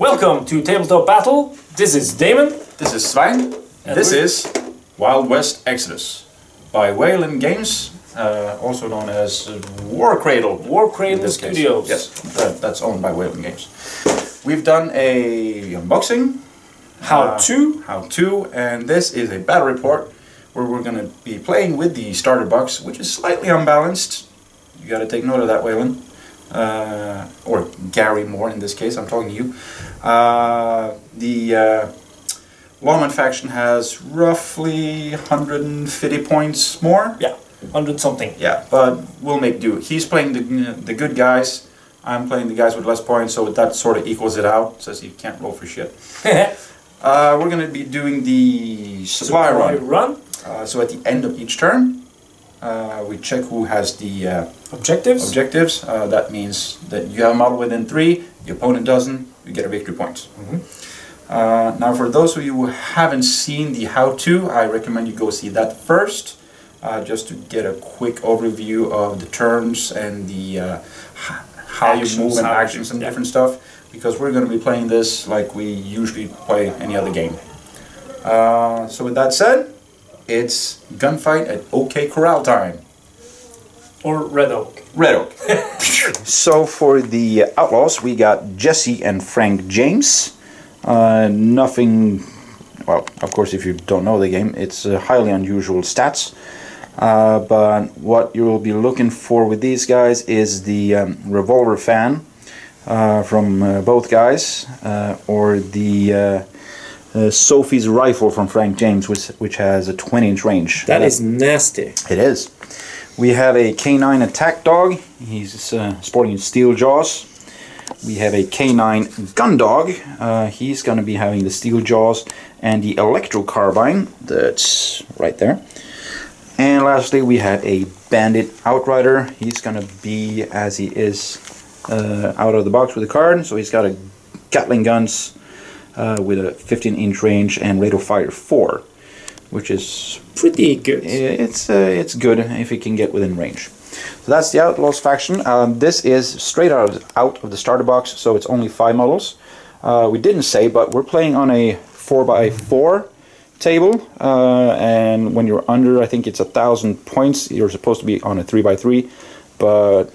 Welcome to Tabletop Battle. This is Damon. This is Svein. This is Wild West Exodus by Whalen Games, also known as War Cradle. War Cradle Studios. Yes, that's owned by Whalen Games. We've done a unboxing, how to, and this is a battle report where we're going to be playing with the starter box, which is slightly unbalanced. You got to take note of that, Whalen. Or Gary Moore in this case, I'm talking to you. The Lawman faction has roughly 150 points more. Yeah, 100 something. Yeah, but we'll make do. He's playing the good guys, I'm playing the guys with less points, so that sort of equals it out, says he can't roll for shit. We're going to be doing the supply run. So at the end of each turn, we check who has the objectives. That means that you have a model within 3, the opponent doesn't, you get a victory point. Now for those of you who haven't seen the how-to, I recommend you go see that first, just to get a quick overview of the terms and the how you move and actions and different stuff, because we're going to be playing this like we usually play any other game. So with that said, it's gunfight at OK Corral time. Or Red Oak. Red Oak. So for the Outlaws, we got Jesse and Frank James. Nothing, well, of course, if you don't know the game, it's highly unusual stats. But what you will be looking for with these guys is the revolver fan from both guys, or the Sophie's rifle from Frank James, which has a 20-inch range. That is nasty. It is. We have a K9 attack dog. He's sporting steel jaws. We have a K9 gun dog. He's going to be having the steel jaws and the electro carbine. That's right there. And lastly, we have a bandit outrider. He's going to be as he is out of the box with the card. So he's got a Gatling guns with a 15-inch range and rate of fire 4, which is pretty good. It's good if he can get within range. So that's the Outlaws faction. This is straight out of the starter box, so it's only 5 models. We didn't say, but we're playing on a 4x4 table, and when you're under, I think it's 1,000 points, you're supposed to be on a 3x3, but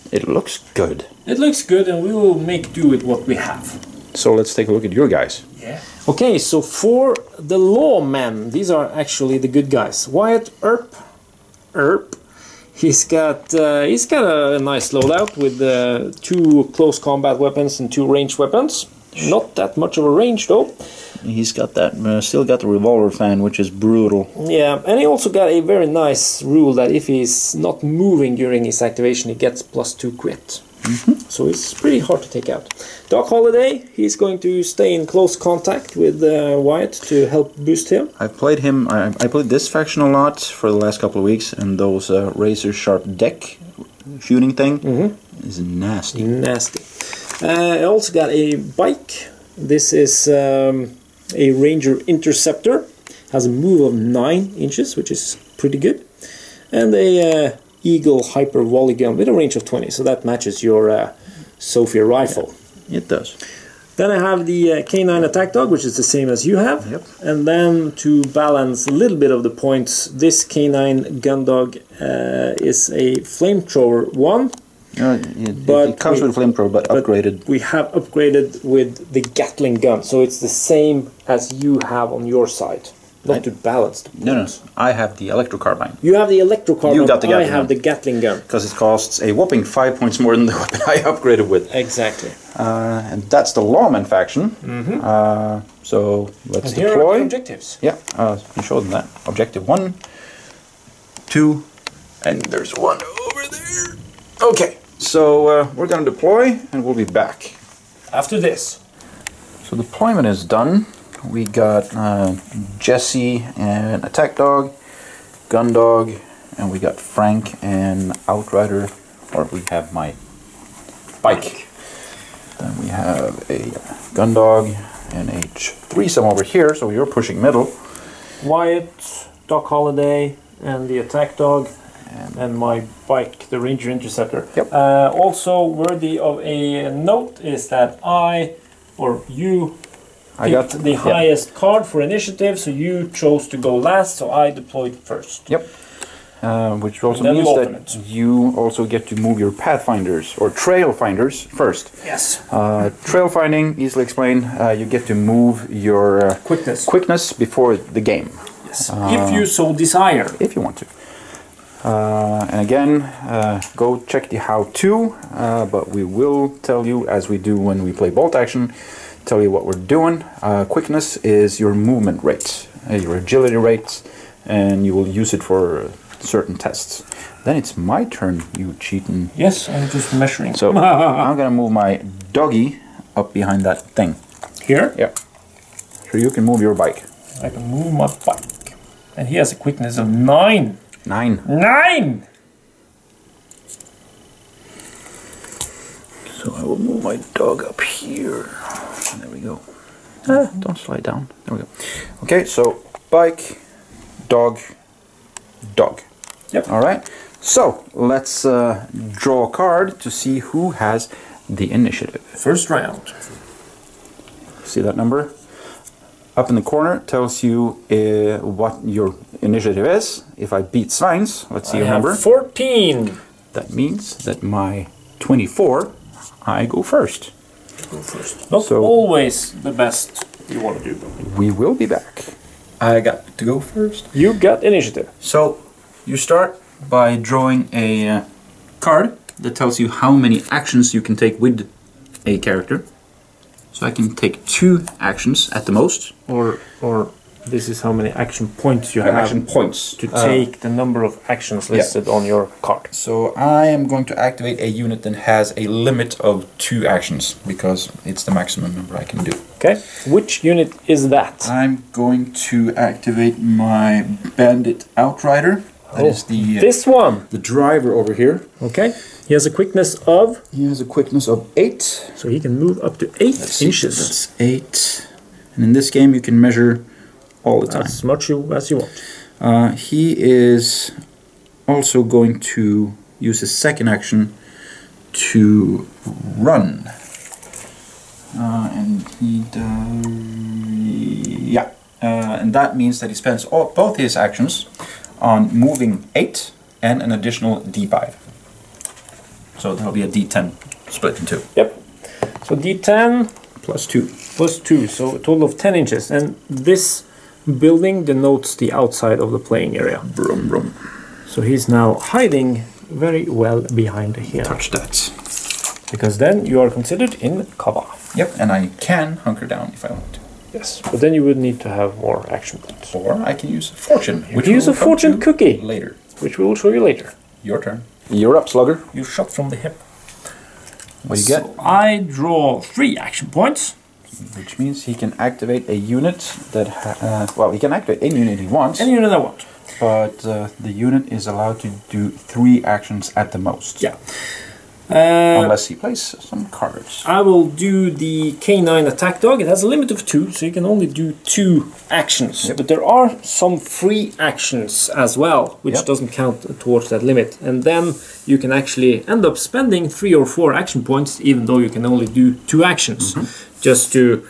it looks good. It looks good, and we will make do with what we have. So let's take a look at your guys. Yeah. Okay, so for the lawmen, these are actually the good guys. Wyatt Earp. He's got a nice loadout with 2 close combat weapons and 2 ranged weapons. Not that much of a range though. He's got that, still got the revolver fan, which is brutal. Yeah, and he also got a very nice rule that if he's not moving during his activation, he gets +2 crit. So it's pretty hard to take out. Doc Holliday, he's going to stay in close contact with Wyatt to help boost him. I've played him, I played this faction a lot for the last couple of weeks, and those razor sharp deck shooting thing is nasty. I also got a bike. This is a Ranger Interceptor. Has a move of 9 inches, which is pretty good. And a Eagle Hyper Volley gun with a range of 20, so that matches your Sophie rifle. Yeah, it does. Then I have the K9 attack dog, which is the same as you have. Yep. And then to balance a little bit of the points, this K9 gun dog is a flamethrower 1. It comes with a flamethrower, but upgraded. We have upgraded with the Gatling gun, so it's the same as you have on your side. Not to balance the points. No, I have the electro carbine. You have the electro carbine, you got the Gatling I have the Gatling gun. Because it costs a whopping 5 points more than the weapon I upgraded with. Exactly. And that's the Lawman faction. So let's deploy. Here are the objectives. Yeah, you showed them that. Objective 1, 2, and there's 1 over there. Okay, so we're going to deploy, and we'll be back after this. So deployment is done. We got Jesse and attack dog, gun dog, and we got Frank and outrider, or we have my bike. Then we have a gun dog and a threesome over here, so you're pushing middle. Wyatt, Doc Holliday, and the attack dog, and my bike, the Ranger Interceptor. Yep. Also worthy of a note is that I or you I got the highest card for initiative, so you chose to go last, so I deployed first. Yep. Which also Then means you that open it. you also get to move your pathfinders or trail finders first. Yes. Trail finding, easily explained, you get to move your quickness before the game. Yes. If you so desire. If you want to. And again, go check the how-to, but we will tell you, as we do when we play bolt action, tell you what we're doing. Quickness is your movement rate, your agility rate, and you will use it for certain tests. Then it's my turn, you cheating. Yes, I'm just measuring. So I'm gonna move my doggy up behind that thing. Here? Yeah. So you can move your bike. I can move my bike. And he has a quickness of 9. 9. 9! So I will move my dog up here. There we go. Don't slide down. There we go. Okay, so bike, dog, dog. Yep. All right. So let's draw a card to see who has the initiative. First round. See that number? Up in the corner tells you what your initiative is. If I beat Svein's, let's see your number. 14. That means that my 24, I go first. Go first. Not So- always the best you want to do. We will be back. I got to go first. You got initiative. So you start by drawing a card that tells you how many actions you can take with a character. So I can take 2 actions at the most. Or this is how many action points you have Action points. to take the number of actions listed on your card. So I am going to activate a unit that has a limit of 2 actions because it's the maximum number I can do. Okay. Which unit is that? I'm going to activate my Bandit Outrider. That is the This one. the driver over here. Okay. He has a quickness of, He has a quickness of 8. so he can move up to 8 inches. That's 8. And in this game you can measure all the time. As much as you want. He is also going to use his second action to run. And he does... Yeah. And that means that he spends both his actions on moving 8 and an additional D5. So that'll be a D10 split in 2. Yep. So D10 Plus 2. plus 2, so a total of 10 inches. And this building denotes the outside of the playing area. Brum brum. So he's now hiding very well behind here. Touch that. Because then you are considered in cover. Yep, and I can hunker down if I want to. Yes, but then you would need to have more action points. Or I can use fortune. You can use a fortune cookie, Later. which we will show you later. Your turn. You're up, Slugger. You shot from the hip. What do you get? So I draw 3 action points. Which means he can activate a unit that... well, he can activate any unit he wants. Any unit I want. But the unit is allowed to do 3 actions at the most. Yeah. Unless he plays some cards. I will do the K9 attack dog. It has a limit of 2, so you can only do 2 actions. Yep. But there are some free actions as well, which Yep. doesn't count towards that limit. And then you can actually end up spending 3 or 4 action points, even though you can only do 2 actions. Just to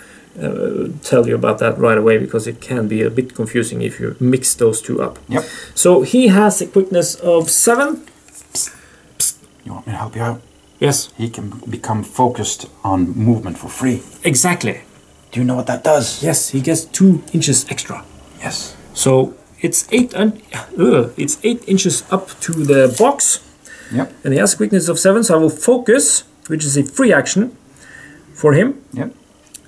tell you about that right away, because it can be a bit confusing if you mix those 2 up. Yep. So he has a quickness of 7. You want me to help you out? Yes. He can become focused on movement for free. Exactly. Do you know what that does? Yes, he gets 2 inches extra. Yes. So it's 8 inches up to the box. Yep. And he has a quickness of 7, so I will focus, which is a free action for him. Yep.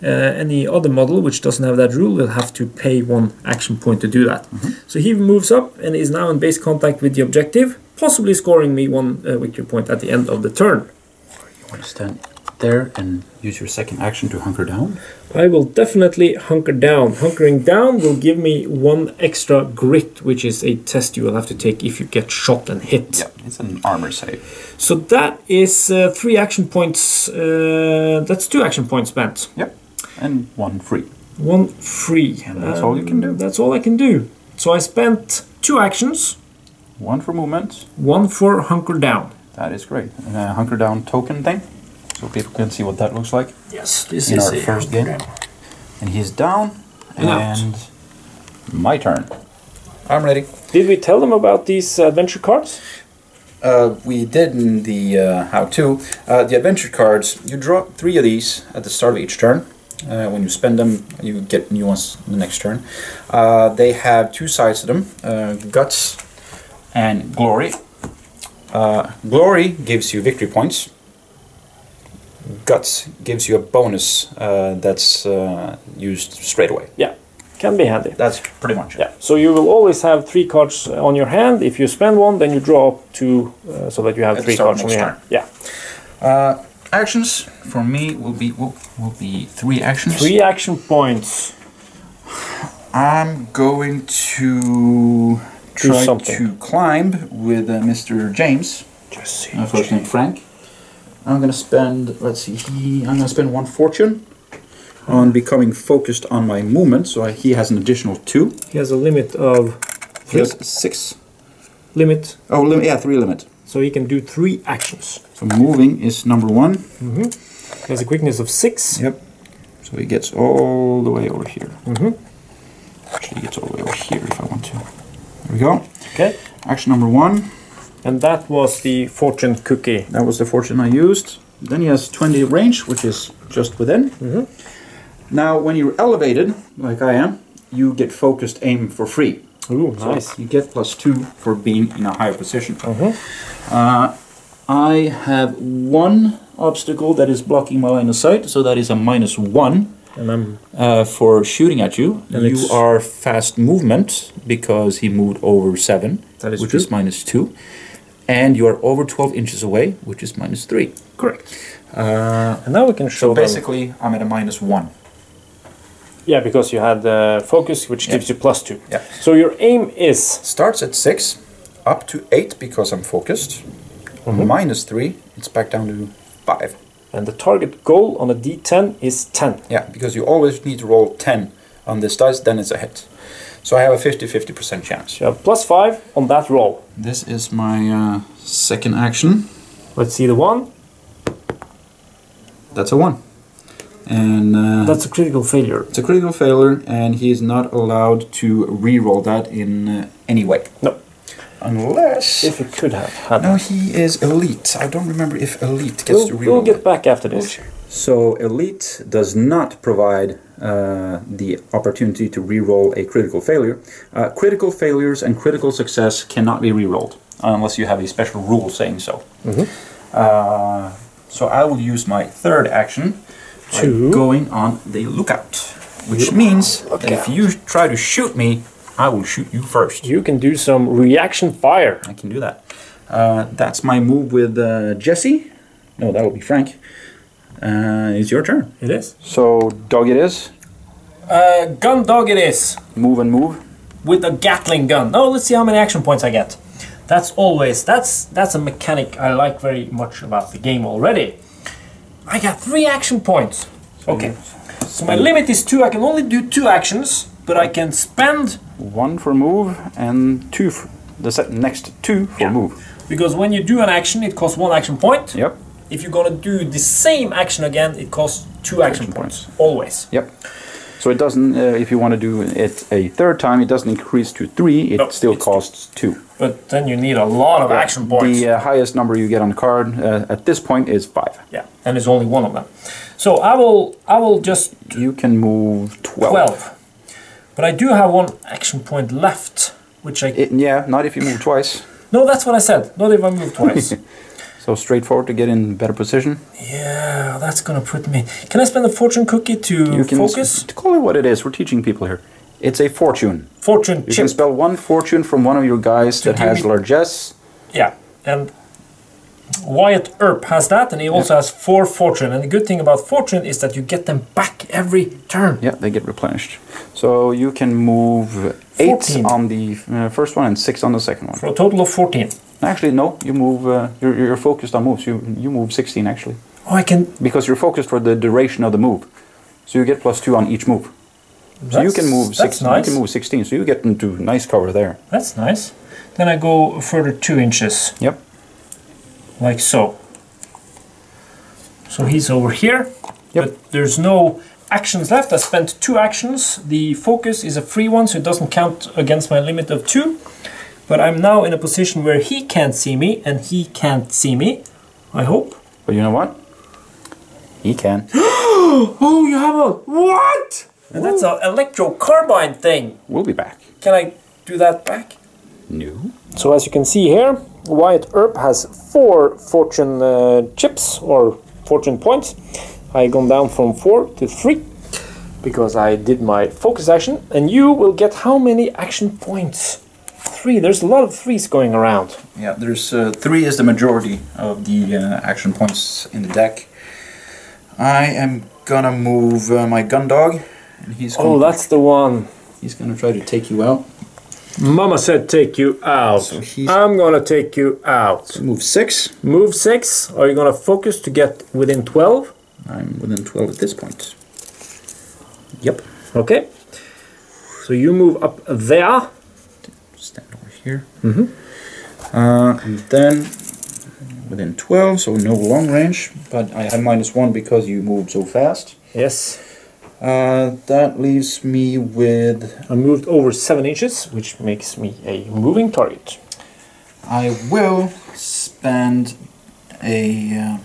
Any other model which doesn't have that rule will have to pay 1 action point to do that. So he moves up and is now in base contact with the objective, possibly scoring me 1 victory point at the end of the turn. You want to stand there and use your second action to hunker down? I will definitely hunker down. Hunkering down will give me 1 extra grit, which is a test you will have to take if you get shot and hit. Yep, it's an armor save. So that is 3 action points. That's 2 action points spent. Yep, and 1 free. 1 free. And that's all you can do. That's all I can do. So I spent 2 actions. 1 for movement. 1 for hunker down. That is great. Hunker down token thing? so people can see what that looks like. Yes, this in is our first game. And he's down, and my turn. I'm ready. Did we tell them about these adventure cards? We did in the how-to. The adventure cards, you draw 3 of these at the start of each turn. When you spend them, you get new ones the next turn. They have 2 sides to them, Guts and Glory. Glory gives you victory points. Guts gives you a bonus that's used straight away. Yeah, can be handy. That's pretty much it. Yeah, so you will always have 3 cards on your hand. If you spend one, then you draw up 2 so that you have 3 cards on your hand. Yeah. Actions for me will be 3 actions. 3 action points. I'm going to try to climb with Mr. James. My first name Frank. I'm gonna spend. Let's see. I'm gonna spend 1 fortune on becoming focused on my movement. So he has an additional 2. He has a limit of 3. He has 6. Limit. Oh, yeah, 3 limit. So he can do 3 actions. So moving is number 1. He has a quickness of 6. Yep. So he gets all the way over here. Actually, he gets all the way over here if I want to. There we go. Okay. Action number 1. And that was the fortune cookie. That was the fortune I used. Then he has 20 range, which is just within. Now, when you're elevated, like I am, you get focused aim for free. Ooh, So nice. you get +2 for being in a higher position. I have 1 obstacle that is blocking my line of sight, so that is a -1. And I'm for shooting at you. And You it's- are fast movement because he moved over 7, That is which true. is -2. And you are over 12 inches away, which is -3. correct. And now we can show So them. basically, I'm at a -1. Yeah, because you had focus, which gives you +2. Yeah. So your aim is Starts at 6, up to 8 because I'm focused. -3, it's back down to 5. and the target goal on a D10 is 10. Yeah, because you always need to roll 10 on this dice, then it's a hit. So I have a 50-50% chance. You have +5 on that roll. This is my second action. Let's see the 1. That's a 1. And That's a critical failure. it's a critical failure, and he is not allowed to re-roll that in any way. No. Unless... If you could have had No, that. he is elite. I don't remember if elite gets to re-roll We'll get it. back after this. So elite does not provide the opportunity to re-roll a critical failure. Critical failures and critical success cannot be re-rolled unless you have a special rule saying so. So I will use my third action by going on the lookout, which means that if you try to shoot me, I will shoot you first. You can do some reaction fire. I can do that. That's my move with Jesse. No, that will be Frank. It's your turn. It is. So, dog it is. Gun dog it is. Move and move. With a Gatling gun. Oh, let's see how many action points I get. That's a mechanic I like very much about the game already. I got 3 action points. Okay. So my limit is 2. I can only do 2 actions, but I can spend 1 for move and 2 for the next 2 for move. because when you do an action, it costs 1 action point. Yep. If you're gonna do the same action again, it costs 2 action points. Always. Yep. So it doesn't, if you want to do it a third time, it doesn't increase to 3, it still costs 2. But then you need a lot of action points. The highest number you get on the card at this point is 5. Yeah, and there's only 1 of them. So I will just You can move 12. But I do have 1 action point left, which I... Yeah, not if you move twice. No, that's what I said. Not if I move twice. So straightforward to get in better position. Yeah, that's gonna put me... Can I spend the fortune cookie to focus? Call it what it is. We're teaching people here. It's a fortune. Fortune You chip. can spell 1 fortune from one of your guys that give has me- largesse. Yeah, and Wyatt Earp has that, and he also has 4 fortune. And the good thing about fortune is that you get them back every turn. Yeah, they get replenished. So you can move 8 14. on the first one and 6 on the second one. For a total of 14. Actually, no. You move. You're focused on moves. You move 16 actually, Oh, I can... because you're focused for the duration of the move. So you get +2 on each move. So you can move 16. Nice. You can move 16. So you get into nice cover there. That's nice. Then I go a further 2 inches. Yep. Like so. So he's over here, but there's no actions left. I spent 2 actions. The focus is a free one, so it doesn't count against my limit of 2. But I'm now in a position where he can't see me, and he can't see me, I hope. But you know what? He can. Oh, you have a... What? And that's an electro-carbine thing. We'll be back. Can I do that back? No. So as you can see here, Wyatt Earp has 4 fortune chips, or fortune points. I gone down from 4 to 3, because I did my focus action. And you will get how many action points? 3. There's a lot of 3s going around. Yeah, there's 3 is the majority of the action points in the deck. I am gonna move my gun dog, and he's gonna, that's the one. He's gonna try to take you out. Mama said take you out. So I'm gonna take you out. So move 6. Move 6. Are you gonna focus to get within 12? I'm within 12 at this point. Yep. Okay. So you move up there. Stand over here. And then within 12, so no long range, but I have -1 because you moved so fast. Yes. That leaves me with... I moved over 7 inches, which makes me a moving target. I will spend a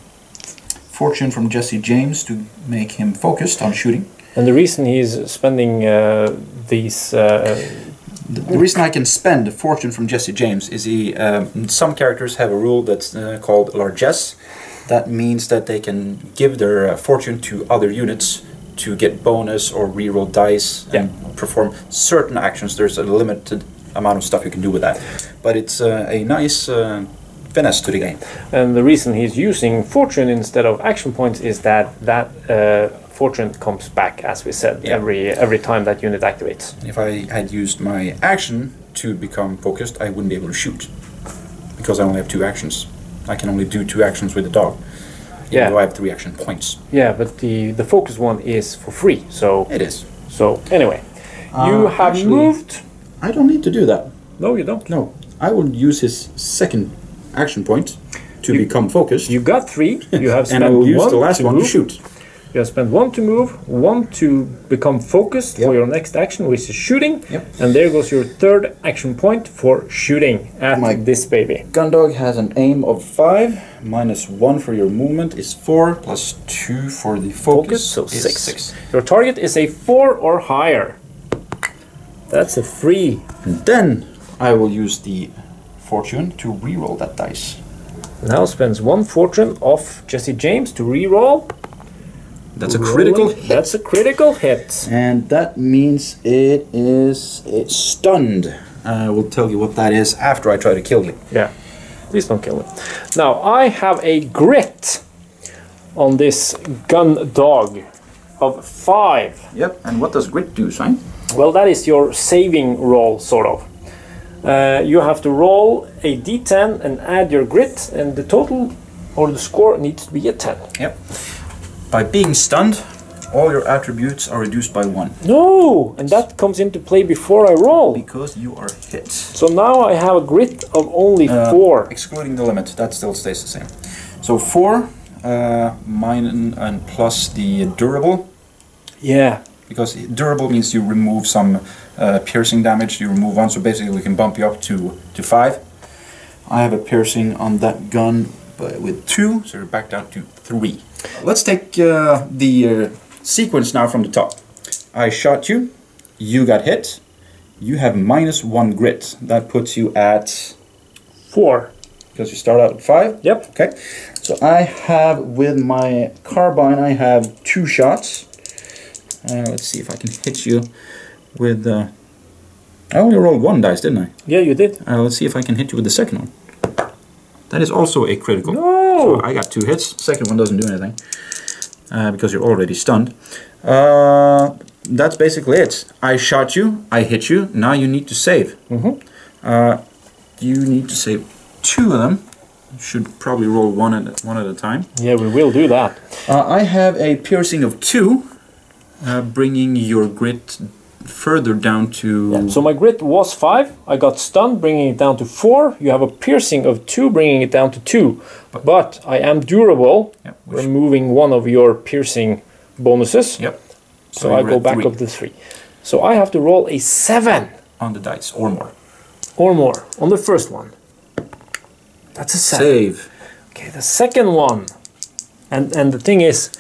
fortune from Jesse James to make him focused on shooting. And the reason he's spending these... The reason I can spend a fortune from Jesse James is some characters have a rule that's called largesse. That means that they can give their fortune to other units to get bonus or reroll dice and perform certain actions. There's a limited amount of stuff you can do with that. But it's a nice finesse to the game. And the reason he's using fortune instead of action points is that fortune comes back, as we said, every time that unit activates. If I had used my action to become focused, I wouldn't be able to shoot, because I only have 2 actions. I can only do 2 actions with the dog, even though I have 3 action points. Yeah, but the focus one is for free, so... It is. So, anyway, you have actually, moved... I don't need to do that. No, you don't. No, I will use his second action point to become focused. You got 3, you have spent and I will use the 1 last to one move. to shoot. You have spent 1 to move, 1 to become focused for your next action, which is shooting. And there goes your 3rd action point for shooting at this baby. Gun dog has an aim of 5, -1 for your movement is 4, +2 for the focus, so is 6. Your target is a 4 or higher. That's a 3. And then I will use the fortune to reroll that dice. Now spends 1 fortune off Jesse James to reroll. That's a critical hit. That's a critical hit. And that means it is stunned. I will tell you what that is after I try to kill you. Yeah, please don't kill me. Now, I have a grit on this gun dog of 5. Yep, and what does grit do, Svein? Well, that is your saving roll, sort of. You have to roll a d10 and add your grit, and the total, or the score, needs to be a 10. Yep. By being stunned, all your attributes are reduced by 1. No! And that comes into play before I roll. Because you are hit. So now I have a grit of only 4. Excluding the limit, that still stays the same. So 4, minus and plus the durable. Yeah. Because durable means you remove some piercing damage, you remove 1, so basically we can bump you up to 5. I have a piercing on that gun with 2, so you're back down to 3. Let's take the sequence now from the top. I shot you, you got hit, you have -1 grit. That puts you at 4. Because you start out at 5? Yep. Okay. So I have, with my carbine, I have 2 shots. Let's see if I can hit you with... I only rolled 1 dice, didn't I? Yeah, you did. Let's see if I can hit you with the second one. That is also a critical. No! So I got 2 hits. Second one doesn't do anything. Because you're already stunned. That's basically it. I shot you, I hit you, now you need to save. You need to save 2 of them. You should probably roll one at a time. Yeah, we will do that. I have a piercing of 2, bringing your grit further down to... Yeah. So my grit was 5. I got stunned, bringing it down to 4. You have a piercing of 2, bringing it down to 2. But I am durable, removing one of your piercing bonuses. Yep. So I go back up to 3. So I have to roll a 7. On the dice, or more. Or more, on the first one. That's a 7. Save. Okay, the second one. And the thing is,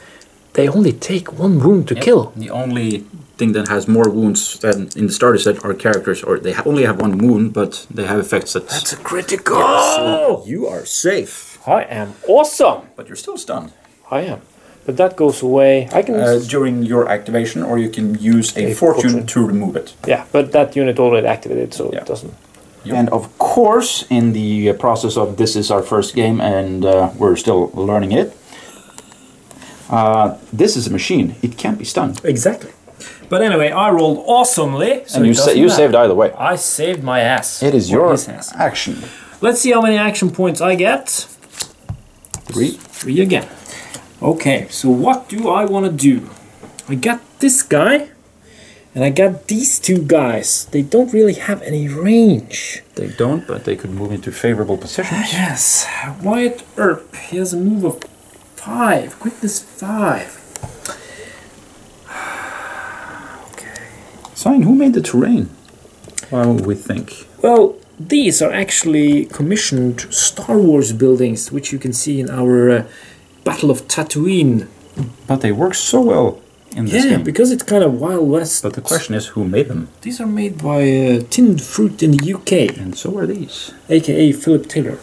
they only take 1 wound to kill. The only thing that has more wounds than in the starter set are characters, or they only have 1 wound, but they have effects that... That's a critical! So you are safe. I am awesome! But you're still stunned. I am. But that goes away. I can... during your activation, or you can use a fortune to remove it. Yeah, but that unit already activated, so it doesn't... Yep. And of course, in the process of this is our first game and we're still learning it, this is a machine. It can't be stunned. Exactly. But anyway, I rolled awesomely. So and you saved either way. I saved my ass. It is your action. Let's see how many action points I get. 3. 3 again. Okay, so what do I want to do? I got this guy. And I got these 2 guys. They don't really have any range. They don't, but they could move into favorable positions. Yes. Wyatt Earp. He has a move of 5. Quickness 5. Okay. Svein, who made the terrain? Well, we think. Well, these are actually commissioned Star Wars buildings, which you can see in our Battle of Tatooine. But they work so well. In this game. Because it's kind of Wild West. But the question is, who made them? These are made by Tinned Fruit in the UK. And so are these. AKA Philip Taylor.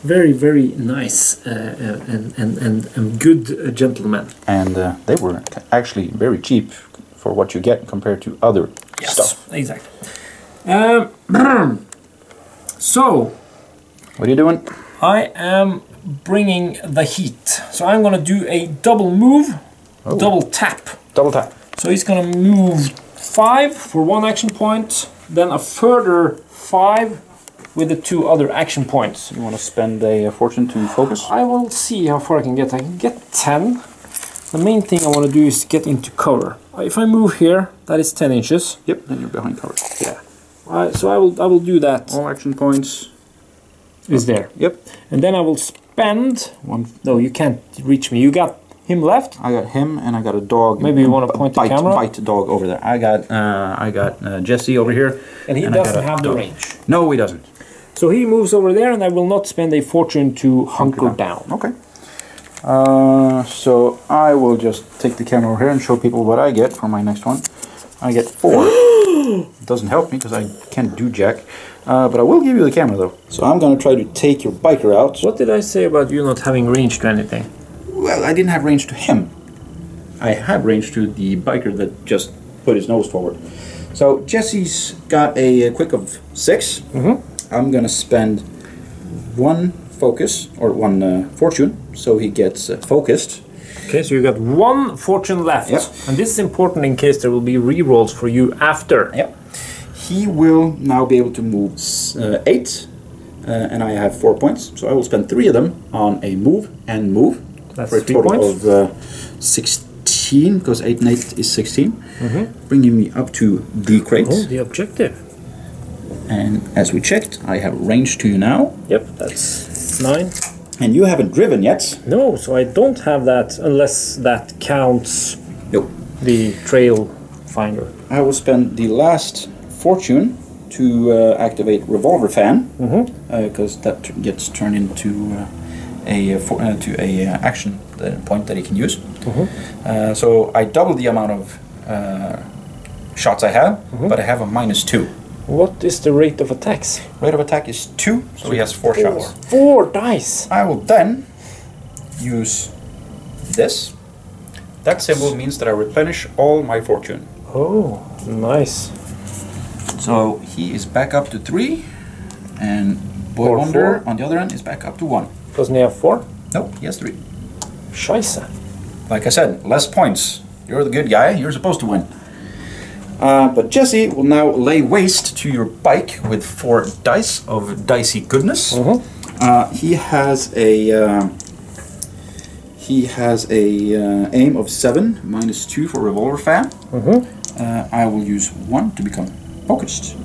Very, very nice and good gentlemen. And they were actually very cheap for what you get compared to other stuff. Exactly. So, what are you doing? I am bringing the heat. So I'm going to do a double move. Oh. Double tap. Double tap. So he's gonna move 5 for 1 action point, then a further 5 with the 2 other action points. You want to spend a fortune to focus? I will see how far I can get. I can get 10. The main thing I want to do is get into cover. If I move here, that is 10 inches. Yep, then you're behind cover. Yeah. So I will do that. All action points is there. Yep. And then I will spend 1. No, you can't reach me. You got him left. I got him, and I got a dog. Maybe you want to point the camera. Bite dog over there. I got Jesse over here, and he doesn't have the range. No, he doesn't. So he moves over there, and I will not spend a fortune to hunker down. Okay. So I will just take the camera over here and show people what I get for my next one. I get 4. It doesn't help me because I can't do jack. But I will give you the camera though. So I'm going to try to take your biker out. What did I say about you not having range to anything? Well, I didn't have range to him. I have range to the biker that just put his nose forward. So Jesse's got a quick of 6. Mm-hmm. I'm going to spend 1 focus, or 1 fortune, so he gets focused. Okay, so you got 1 fortune left. Yep. And this is important in case there will be rerolls for you after. Yep. He will now be able to move 8, and I have 4 points. So I will spend 3 of them on a move and move. That's for a 3 total points. Of 16, because 8 and 8 is 16. Mm-hmm. Bringing me up to the crate. Oh, the objective. And as we checked, I have range to you now. Yep, that's 9. And you haven't driven yet. No, so I don't have that unless that counts. Nope. The trail finder. I will spend the last fortune to activate revolver fan, because that gets turned into a action point that he can use. So I double the amount of shots I have, but I have a -2. What is the rate of attacks? Rate of attack is 2, so he has 4 shots. 4 dice! I will then use this. That symbol means that I replenish all my fortune. Oh, nice. So he is back up to 3, and Boy Wonder on the other end is back up to 1. Doesn't he have 4? Nope, he has 3. Scheisse. Like I said, less points. You're the good guy, you're supposed to win. But Jesse will now lay waste to your bike with 4 dice of dicey goodness. He has a aim of 7, -2 for revolver fan. I will use 1 to become focused.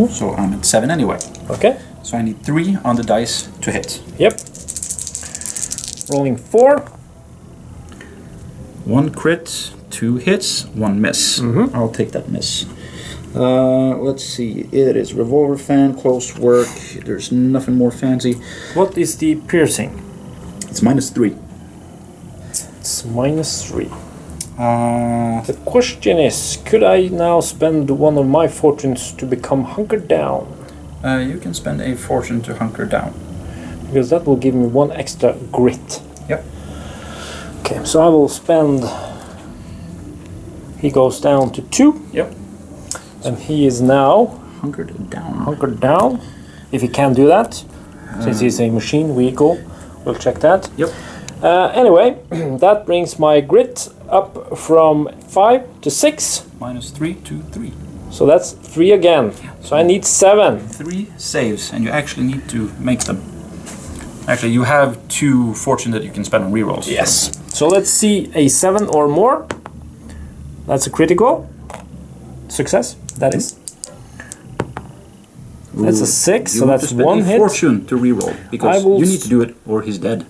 So I'm at 7 anyway. Okay. So I need 3 on the dice to hit. Yep. Rolling 4. 1 crit, 2 hits, 1 miss. I'll take that miss. Let's see. It is revolver fan, close work. There's nothing more fancy. What is the piercing? It's -3. It's -3. The question is, could I now spend one of my fortunes to become hunkered down? You can spend a fortune to hunker down. Because that will give me 1 extra grit. Yep. Okay, so I will spend... He goes down to 2. Yep. And he is now... Hunkered down. Hunkered down. If he can do that. Since he's a machine vehicle. We'll check that. Yep. Anyway, that brings my grit up from 5 to 6. -3 to 3. So that's 3 again. So I need 7. 3 saves, and you actually need to make them. Actually, you have 2 fortune that you can spend on rerolls. Yes. So let's see a 7 or more. That's a critical success. That is. That's a 6. So that's 1 hit. Fortune to reroll because you need to do it, or he's dead.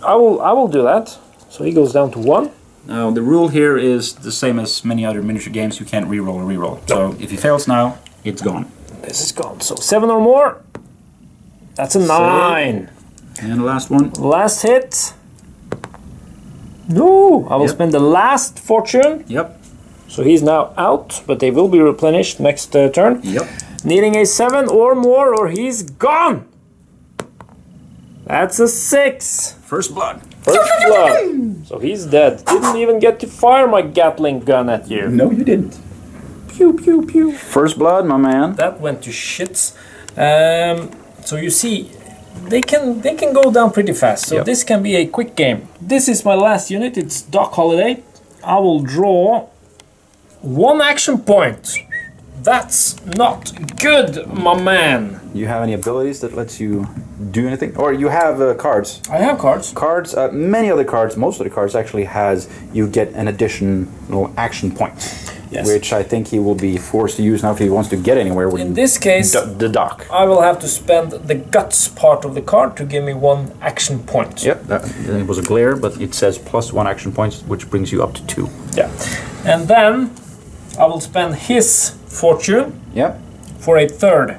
I will do that. So he goes down to 1. Now the rule here is the same as many other miniature games. You can't reroll a reroll. So if he fails now, it's gone. This is gone. So 7 or more. That's a 9. And the last one. Last hit. No! I will spend the last fortune. Yep. So he's now out, but they will be replenished next turn. Yep. Needing a 7 or more, or he's gone! That's a 6. First blood. First blood. So he's dead. Didn't even get to fire my Gatling gun at you. No, you didn't. Pew, pew, pew. First blood, my man. That went to shits. So you see, they can go down pretty fast. So this can be a quick game. This is my last unit. It's Doc Holiday. I will draw 1 action point. That's not good, my man. You have any abilities that lets you do anything? Or you have cards? I have cards. Cards, many other cards, most of the cards actually has, you get an additional action point. Yes. Which I think he will be forced to use now if he wants to get anywhere with in this case, the dock. I will have to spend the guts part of the card to give me 1 action point. Yep, it was a glare, but it says +1 action points, which brings you up to 2. Yeah. And then I will spend his fortune for a 3rd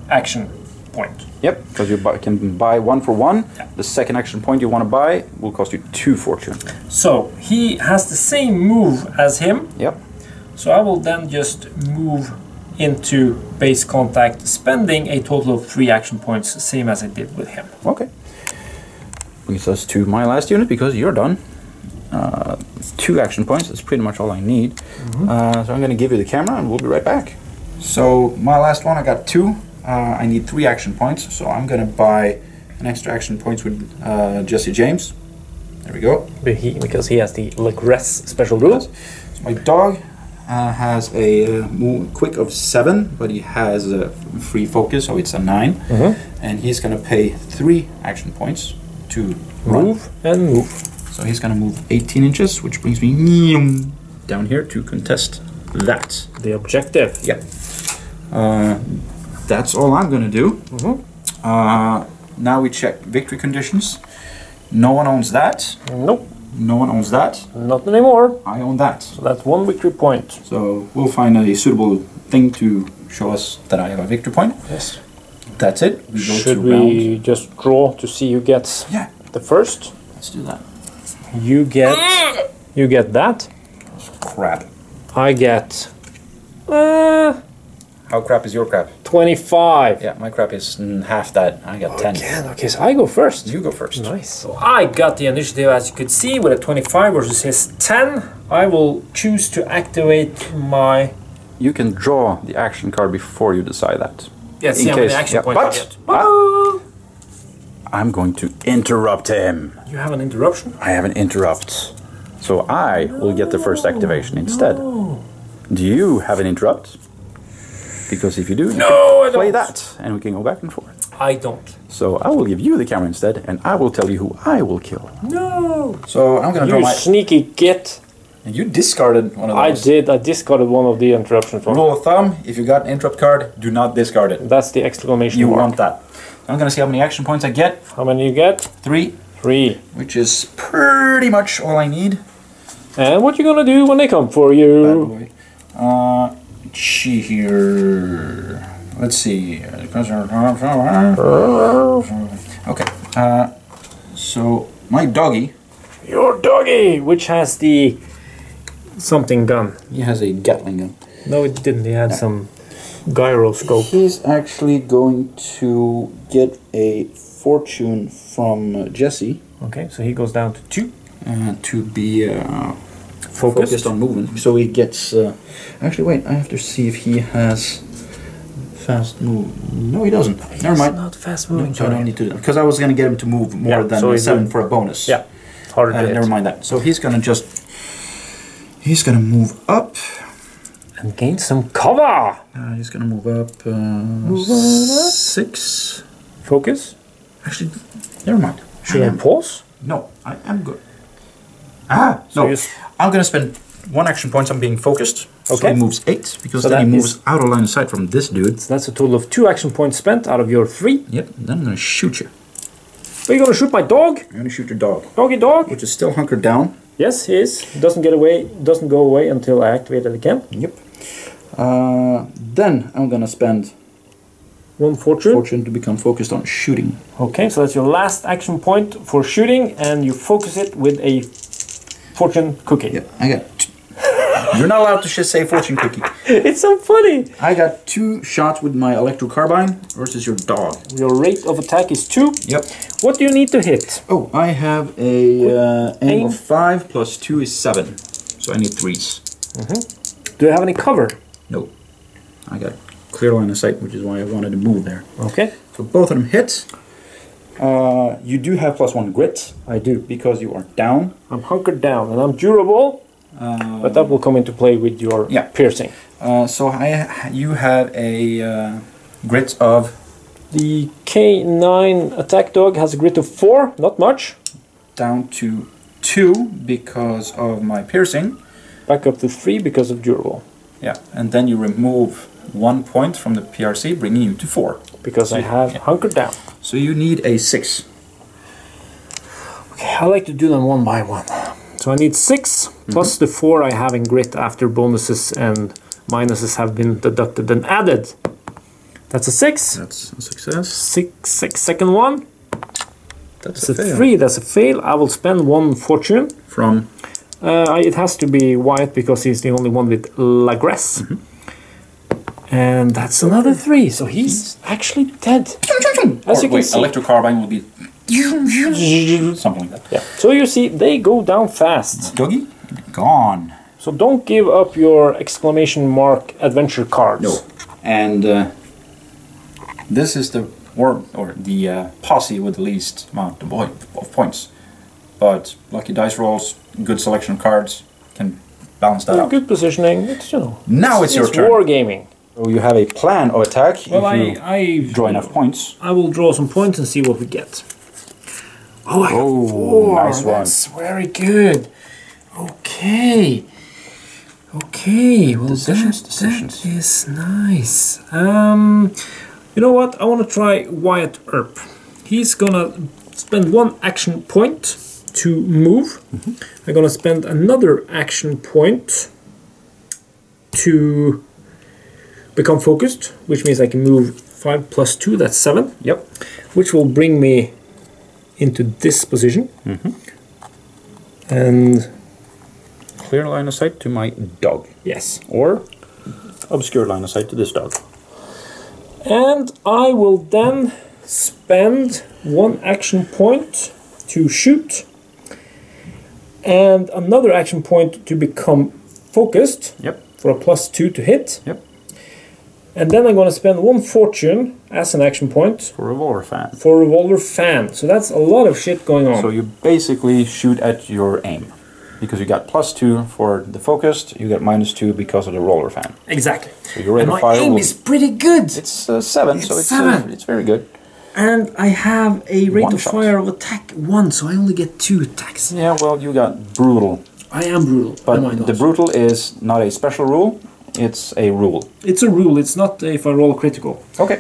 action point. Yep, because you can buy 1 for 1. Yeah. The second action point you want to buy will cost you 2 fortune. So he has the same move as him. Yep. So I will then just move into base contact, spending a total of 3 action points, same as I did with him. Okay. Brings us to my last unit because you're done. 2 action points, that's pretty much all I need. So I'm going to give you the camera and we'll be right back. So my last one, I got 2. I need 3 action points, so I'm going to buy an extra action points with Jesse James. There we go. Because he has the Legress special rules. So my dog has a quick of 7, but he has a free focus, so it's a 9. And he's going to pay 3 action points to move and move. So he's going to move 18 inches, which brings me down here to contest that. The objective. Yeah. That's all I'm going to do. Now we check victory conditions. No one owns that. Nope. No one owns that. Not anymore. I own that. So that's 1 victory point. So we'll find a suitable thing to show us that I have a victory point. Yes. That's it. We go Should we just draw to see who gets the first? Let's do that. You get that. Crap. I get how crap is your crap? 25. Yeah, my crap is half that. I got 10. Again, okay, so I go first. You go first. Nice. So I got the initiative, as you could see, with a 25 versus his 10. I will choose to activate my... You can draw the action card before you decide that. Yeah, see how many action points I get. I'm going to interrupt him. You have an interruption? I have an interrupt. So I will get the first activation instead. Do you have an interrupt? Because if you do, you can play that, and we can go back and forth. I don't. So I will give you the camera instead, and I will tell you who I will kill. No! So I'm going to draw my... You sneaky git. And you discarded one of I those. did. I discarded one of the interruptions. Rule of thumb, if you got an interrupt card, do not discard it. That's the exclamation You mark. want that. I'm gonna see how many action points I get. How many you get? 3. 3. Which is pretty much all I need. And what you gonna do when they come for you? Bad boy. See here. Let's see. Okay. So my doggy. Your doggy, which has the something gun. He has a Gatling gun. No, it didn't. He had some gyroscope. He's actually going to get a fortune from Jesse. Okay, so he goes down to 2. To be focused on movement. So he gets... actually, wait, I have to see if he has fast move. No, he doesn't. Never mind. Not fast moving. So I don't need to... Because I was going to get him to move more than so 7 for a bonus. Yeah, harder to hit. Never mind that. So he's going to just... He's going to move up. And gain some cover. He's going to move up... 6. Focus. Actually, never mind. Should I pause? No, I am good. Ah, So no. I'm going to spend 1 action point on being focused. So Okay. he moves 8, because So then he that moves out of line of sight from this dude. So that's a total of 2 action points spent out of your 3. Yep, then I'm going to shoot you. Are you gonna shoot my dog? I'm going to shoot your dog, Doggy dog? which is still hunkered down. Yes, he is. Doesn't get away. Doesn't go away until I activate it again. Yep. Then I'm going to spend 1 fortune. fortune to become focused on shooting. Okay, so that's your last action point for shooting, and you focus it with a fortune cookie. Yep, I got... You're not allowed to just say fortune cookie. It's so funny. I got 2 shots with my electro carbine versus your dog. Your rate of attack is 2. Yep. What do you need to hit? Oh, I have a aim of 5 plus 2 is 7. So I need 3s. Do you have any cover? No. I got clear line of sight, which is why I wanted to move there. Okay. So both of them hit. You do have +1 grit. I do. Because you are down. I'm hunkered down, and I'm durable. But that will come into play with your piercing. So you have a grit of... The K9 attack dog has a grit of 4, not much. Down to 2 because of my piercing. Back up to 3 because of durable. Yeah, and then you remove 1 point from the PRC, bringing you to 4. Because So I have hunkered down. So you need a 6. Okay, I like to do them one by one. So I need 6 plus the 4 I have in grit after bonuses and minuses have been deducted and added. That's a 6. That's a success. Second one. That's a 3. That's a fail. I will spend 1 fortune. From? It has to be Wyatt because he's the only one with Lagresse. And that's another 3. So he's actually dead. As you can see. Electro carbine will be something like that. Yeah. So you see, they go down fast. Doggy, gone. So don't give up your exclamation mark adventure cards. No. And this is the posse with the least amount of points. But lucky dice rolls, good selection of cards can balance that out. Good positioning. It's, you know. Now it's your turn. Wargaming. So you have a plan of attack. Well, if you draw enough points. I will draw some points and see what we get. Oh, I got 4. Nice one. That's very good. Okay. Okay. Well, Decisions. that is nice. You know what? I want to try Wyatt Earp. He's gonna spend 1 action point to move. I'm gonna spend another action point to become focused, which means I can move 5 plus 2, that's 7. Yep. Which will bring me into this position. And Clear line of sight to my dog. yes. Or obscure line of sight to this dog. And I will then spend 1 action point to shoot and another action point to become focused. Yep. For a +2 to hit. Yep. And then I'm going to spend 1 fortune as an action point For revolver fan. for revolver fan. So that's a lot of shit going on. So you basically shoot at your aim. Because you got +2 for the focused, you got -2 because of the roller fan. Exactly. So your rate And of my fire aim will... is pretty good. It's 7, so It's 7. it's very good. And I have a rate 1 of shot. fire of attack 1, so I only get 2 attacks. Yeah, well, you got brutal I am brutal. But the brutal is not a special rule, it's a rule. It's a rule, it's not if I roll critical. Okay.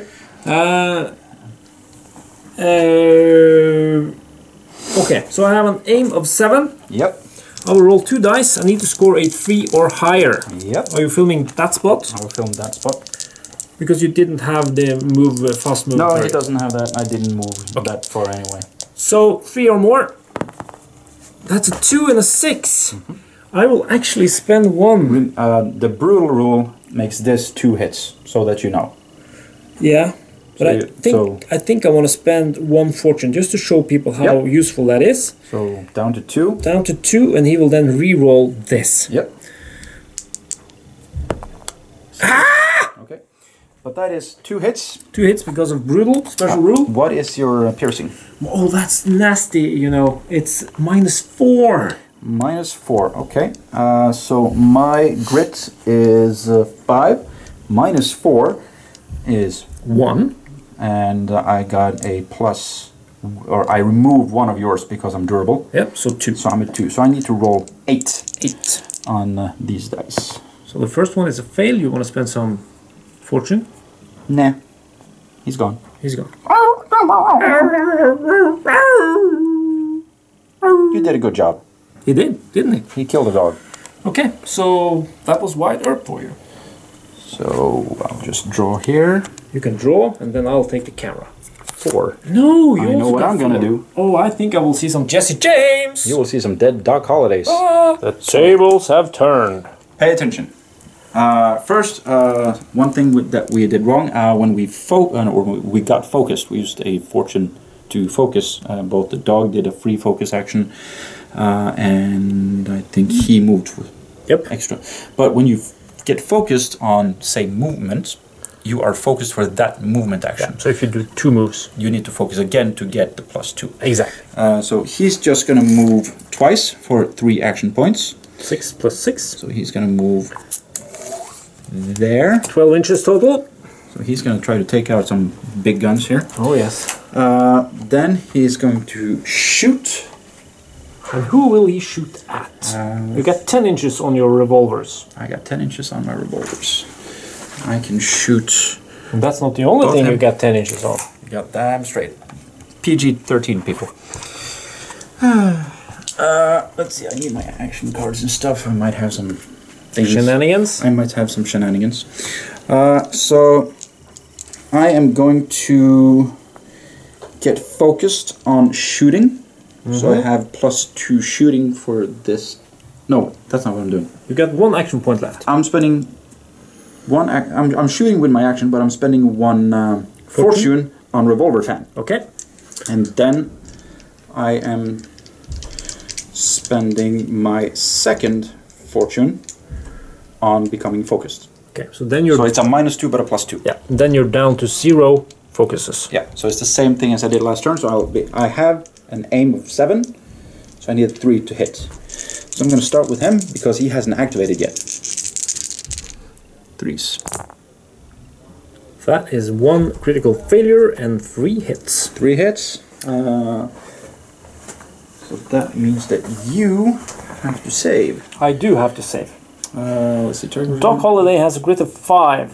Okay, so I have an aim of 7. Yep. I will roll 2 dice. I need to score a 3 or higher. Yep. Are you filming that spot? I will film that spot. Because you didn't have the fast move. No, he doesn't have that. I didn't move that far anyway. So 3 or more. That's a 2 and a 6. I will actually spend 1. The brutal rule makes this 2 hits, so that you know. Yeah. But so I think I want to spend 1 fortune just to show people how useful that is. So down to 2. Down to 2, and he will then re-roll this. Yep. Ah! Okay. But that is 2 hits. 2 hits because of brutal, special rule. What is your piercing? Oh, that's nasty, you know. It's -4. -4, okay. So my grit is 5. -4 is 1. And I got a plus, or I removed 1 of yours because I'm durable. Yep, so 2. So I'm at 2. So I need to roll 8. 8. On these dice. So the first one is a fail. You want to spend some fortune? Nah. He's gone. He's gone. You did a good job. He did, didn't he? He killed a dog. Okay, so that was White Earp for you. So I'll just draw here. You can draw, and then I'll take the camera. 4. No, you I know what I'm gonna do. Oh, I think I will see some Jesse James. You will see some dead Doc Hollidays. The tables have turned. Pay attention. First, one thing that we did wrong when we got focused. We used a fortune to focus. Both the dog did a free focus action, and I think he moved extra. But when you get focused on, say, movement, you are focused for that movement action. Yeah. So if you do 2 moves, you need to focus again to get the +2. Exactly. So he's just going to move twice for 3 action points. 6 + 6. So he's going to move there. 12 inches total. So he's going to try to take out some big guns here. Oh yes. Then he's going to shoot. And who will he shoot at? You got 10 inches on your revolvers. I got 10 inches on my revolvers. I can shoot. And that's not the only thing you got 10 inches on. You got damn straight. PG-13 people. Let's see, I need my action cards and stuff. I might have some things. Shenanigans? I might have some shenanigans. So I am going to get focused on shooting. So I have +2 shooting for this. No, that's not what I'm doing. You got 1 action point left. I'm spending 1. I'm shooting with my action, but I'm spending 1 fortune on revolver fan. Okay. And then I am spending my 2nd fortune on becoming focused. Okay. So then you're. So it's a -2 but a +2. Yeah. And then you're down to 0 focuses. Yeah. So it's the same thing as I did last turn. So I have an aim of 7, so I need 3 to hit. So I'm going to start with him because he hasn't activated yet. 3s. That is 1 critical failure and 3 hits. 3 hits. So that means that you have to save. I do have to save. Let's see. Doc Holliday has a grit of 5.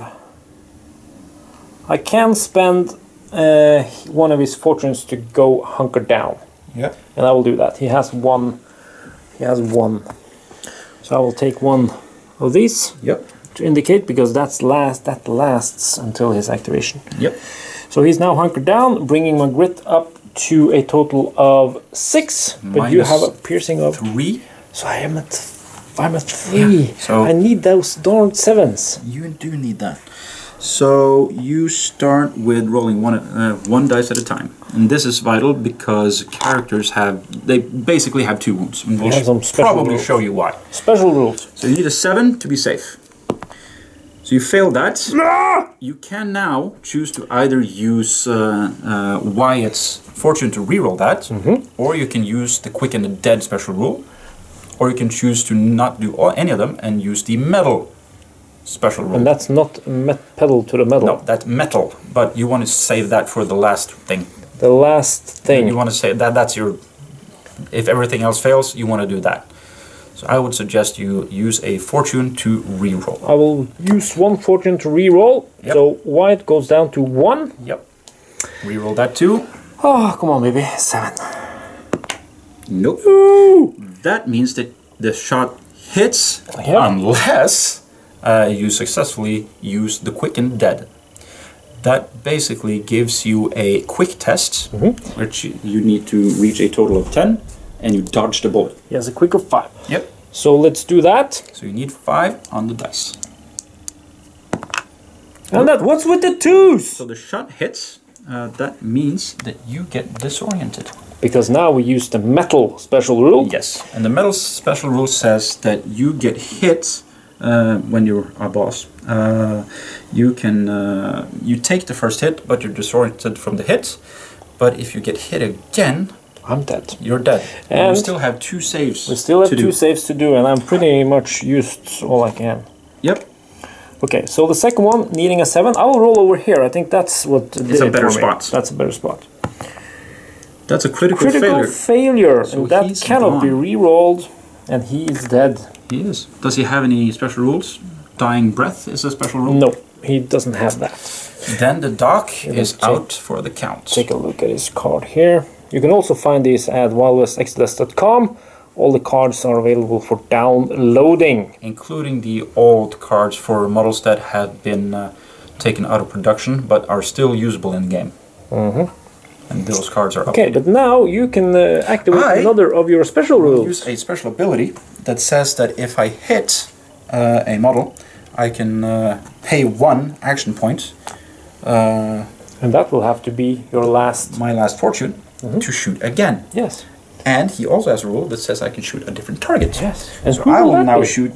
I can spend 1 of his fortunes to go hunker down. Yeah. And I will do that. He has 1. He has 1. So I will take 1 of these. Yep. To indicate, because that lasts until his activation. Yep. So he's now hunkered down, bringing my grit up to a total of 6. But you have a piercing of 3. So I'm at 3. Yeah. So I need those darn 7s. You do need that. So you start with rolling 1 dice at a time, and this is vital because characters they basically have 2 wounds. And we'll probably rules. show you why. Special rules. So you need a 7 to be safe. So you failed that. You can now choose to either use Wyatt's fortune to reroll that, or you can use the quick and the dead special rule, or you can choose to not do any of them and use the metal special rule. And that's not pedal to the metal. No, that's metal, but you want to save that for the last thing. The last thing. You want to say that's your... If everything else fails, you want to do that. So I would suggest you use a fortune to re-roll. I will use 1 fortune to re-roll. Yep. So white goes down to 1. Yep. Re-roll that too. Oh, come on, baby. 7. Nope. Ooh. That means that the shot hits Yep. unless you successfully use the quicken dead. That basically gives you a quick test, which you need to reach a total of 10, and you dodge the bullet. He has a quick of 5. Yep. So let's do that. So you need 5 on the dice. And that, what's with the 2s? So the shot hits. That means that you get disoriented. Because now we use the metal special rule. Yes, and the metal special rule says that you get hit when you're a boss. You take the first hit, but you're disoriented from the hit. But if you get hit again, I'm dead. You're dead. And we still have 2 saves. We still have 2 saves to do, and I'm pretty much used all I can. Yep. Okay, so the second one, needing a 7, I will roll over here. I think that's what did it's a it better for me. spot. That's a better spot. That's a critical failure. So and that cannot be re-rolled, and he is dead. He is. Does he have any special rules? Dying breath is a special rule? No, he doesn't have that. Then the doc is out for the count. Take a look at his card here. You can also find these at wildwestexodus.com. All the cards are available for downloading. Including the old cards for models that have been taken out of production, but are still usable in the game. And those cards are okay, updated. but now you can activate another of your special rules. Use a special ability that says that if I hit a model, I can pay 1 action point. And that will have to be your last... My last fortune to shoot again. Yes. And he also has a rule that says I can shoot a different target. Yes. And so I will now shoot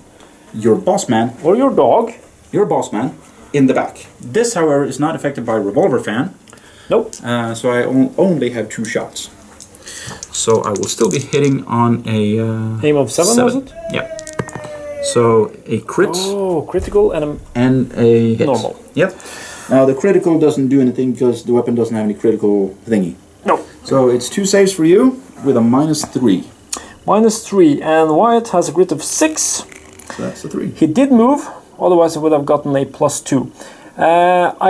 your boss man. Or your dog. Your boss man in the back. This, however, is not affected by revolver fan. Nope. So I only have 2 shots. So I will still be hitting on a... aim of 7, was it? Yeah. So a crit. Oh, critical and a hit. Normal. Yep. Now the critical doesn't do anything because the weapon doesn't have any critical thingy. No. So it's 2 saves for you with a -3. -3, and Wyatt has a grit of 6. So that's a 3. He did move, otherwise I would have gotten a +2.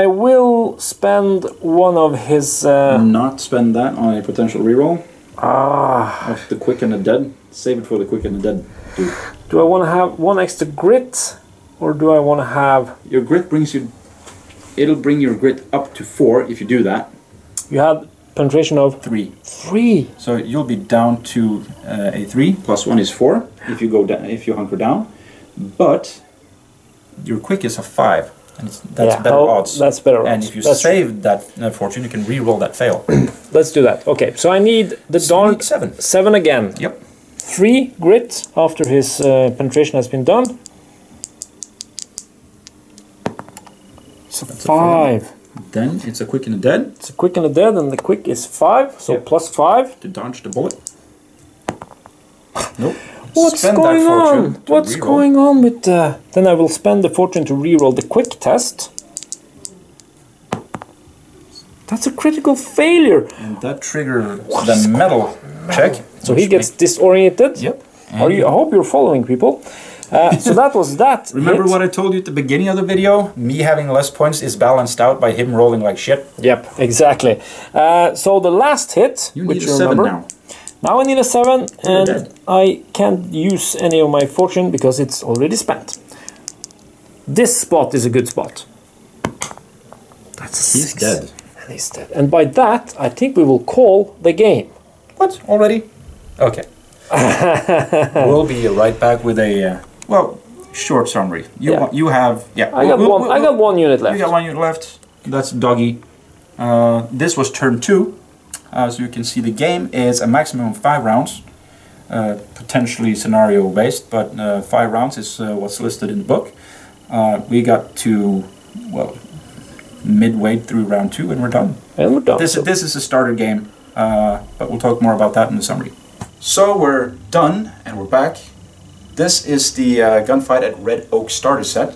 I will spend one of his... Not spend that on a potential reroll. Of the quick and the dead. Save it for the quick and the dead. Do I want to have 1 extra grit, or do I want to have... Your grit brings you... It'll bring your grit up to 4 if you do that. You had penetration of 3. 3. So you'll be down to a 3 plus 1 is 4 if you go down, if you hunker down. But your quick is a 5, and that's better odds. That's better odds. And if you save that fortune, you can re-roll that fail. Let's do that. Okay, so I need the dog 7 again. Yep. 3 grit after his penetration has been done. It's a 5. Then it's a quick and a dead. It's a quick and a dead, and the quick is 5, so +5. To dodge the bullet. Nope. What's going on? What's going on with the... Then I will spend the fortune to reroll the quick test. That's a critical failure. And that triggers the metal check. So he gets disoriented. Yep. I hope you're following, people. So that was that. Remember what I told you at the beginning of the video? Me having less points is balanced out by him rolling like shit. Yep, exactly. So the last hit, you need a 7 now. Now I need a 7, and I can't use any of my fortune because it's already spent. This spot is a good spot. That's a 6. He's dead. And he's dead. And by that, I think we will call the game. What? Already? Okay. We'll be right back with a short summary. You have I got 1 unit left. You got 1 unit left. That's doggy. This was turn 2. So you can see the game is a maximum of 5 rounds, potentially scenario based, but 5 rounds is what's listed in the book. We got to midway through round 2 and we're done. This is a starter game, but we'll talk more about that in the summary. So we're done and we're back. This is the Gunfight at Red Oak starter set,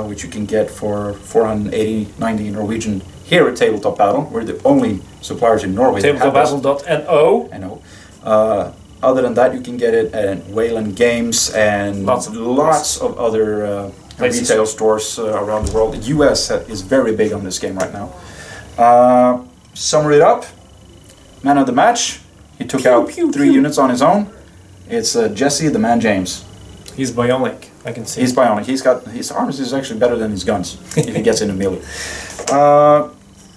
which you can get for 480.90 Norwegian here at Tabletop Battle. We're the only suppliers in Norway. Tabletopbattle.no. Other than that, you can get it at Wayland Games and lots of other retail stores around the world. The US is very big on this game right now. Sum it up, man of the match. He took out 3 units on his own. It's Jesse the Man James. He's bionic, I can see. He's bionic. He's got his arms is actually better than his guns if he gets into melee.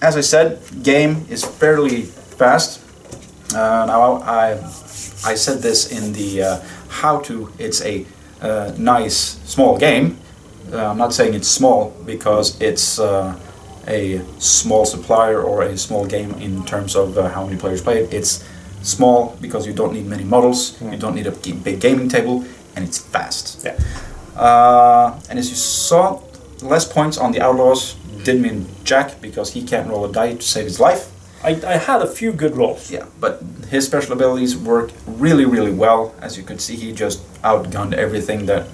As I said, game is fairly fast. Now I said this in the how-to. It's a nice small game. I'm not saying it's small because it's a small supplier or a small game in terms of how many players play it. It's small because you don't need many models, you don't need a big gaming table, and it's fast. Yeah. And as you saw, less points on the Outlaws didn't mean jack because he can't roll a die to save his life. I had a few good rolls. Yeah, but his special abilities work really, really well. As you could see, he just outgunned everything that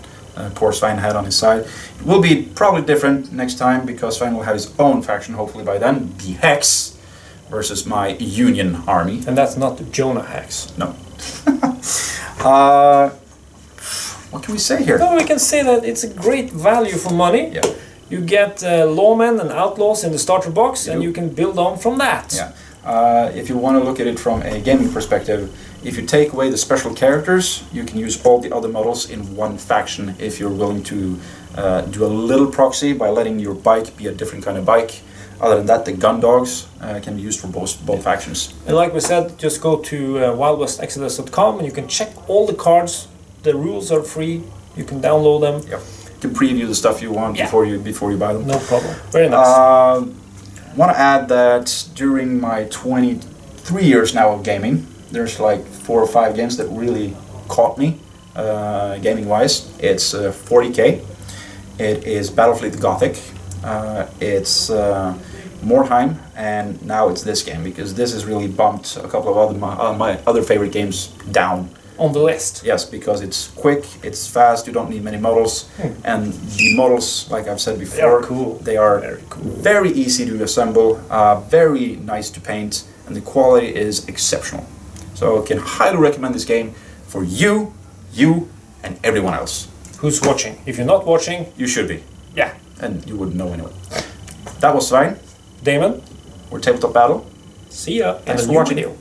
poor Svein had on his side. It will be probably different next time because Svein will have his own faction hopefully by then, the Hex, versus my Union army. And that's not the Jonah Hex. No. What can we say here? No, we can say that it's a great value for money. Yeah. You get lawmen and outlaws in the starter box, and you can build on from that. Yeah. If you want to look at it from a gaming perspective, if you take away the special characters, you can use all the other models in one faction if you're willing to do a little proxy by letting your bike be a different kind of bike. Other than that, the gun dogs can be used for both factions. And like we said, just go to wildwestexodus.com and you can check all the cards. The rules are free. You can download them. Yep. You can preview the stuff you want before you buy them. No problem. Very nice. Want to add that during my 23 years now of gaming, there's like 4 or 5 games that really caught me gaming wise. It's 40k. It is Battlefleet Gothic. It's Mordheim, and now it's this game because this has really bumped a couple of my other favorite games down on the list. Yes, because it's quick, it's fast, you don't need many models, and the models, like I've said before, they are cool. They are very cool, very easy to assemble, very nice to paint, and the quality is exceptional. So I can highly recommend this game for you, and everyone else. Who's watching? If you're not watching, you should be. Yeah. And you wouldn't know anyway. That was Svein. Damon. We're Tabletop Battle. See ya in Thanks a for new watching. video.